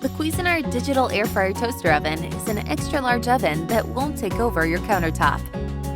The Cuisinart Digital Air Fryer Toaster Oven is an extra-large oven that won't take over your countertop.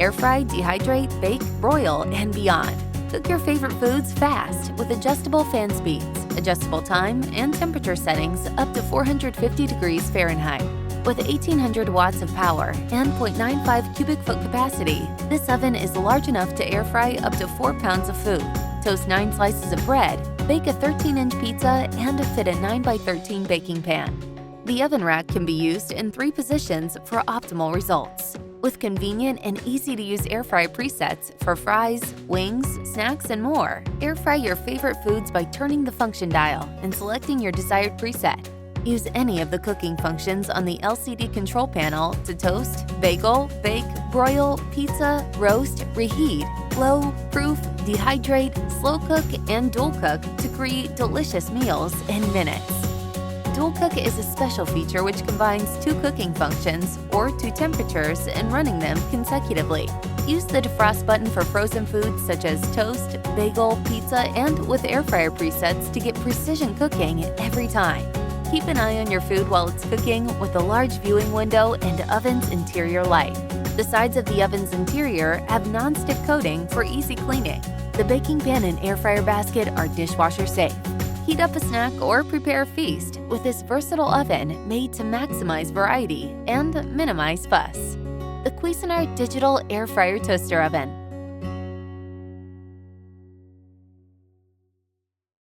Air fry, dehydrate, bake, broil, and beyond. Cook your favorite foods fast with adjustable fan speeds, adjustable time, and temperature settings up to 450 degrees Fahrenheit. With 1,800 watts of power and 0.95 cubic foot capacity, this oven is large enough to air fry up to 4 pounds of food, toast 9 slices of bread, bake a 13-inch pizza, and fit a 9x13 baking pan. The oven rack can be used in 3 positions for optimal results. With convenient and easy-to-use air fry presets for fries, wings, snacks, and more, air fry your favorite foods by turning the function dial and selecting your desired preset. Use any of the cooking functions on the LCD control panel to toast, bagel, bake, broil, pizza, roast, reheat, blow, proof, dehydrate, slow cook, and dual cook to create delicious meals in minutes. Dual Cook is a special feature which combines 2 cooking functions or 2 temperatures and running them consecutively. Use the defrost button for frozen foods such as toast, bagel, pizza, and with air fryer presets to get precision cooking every time. Keep an eye on your food while it's cooking with a large viewing window and oven's interior light. The sides of the oven's interior have non-stick coating for easy cleaning. The baking pan and air fryer basket are dishwasher safe. Heat up a snack or prepare a feast with this versatile oven made to maximize variety and minimize fuss. The Cuisinart Digital Air Fryer Toaster Oven.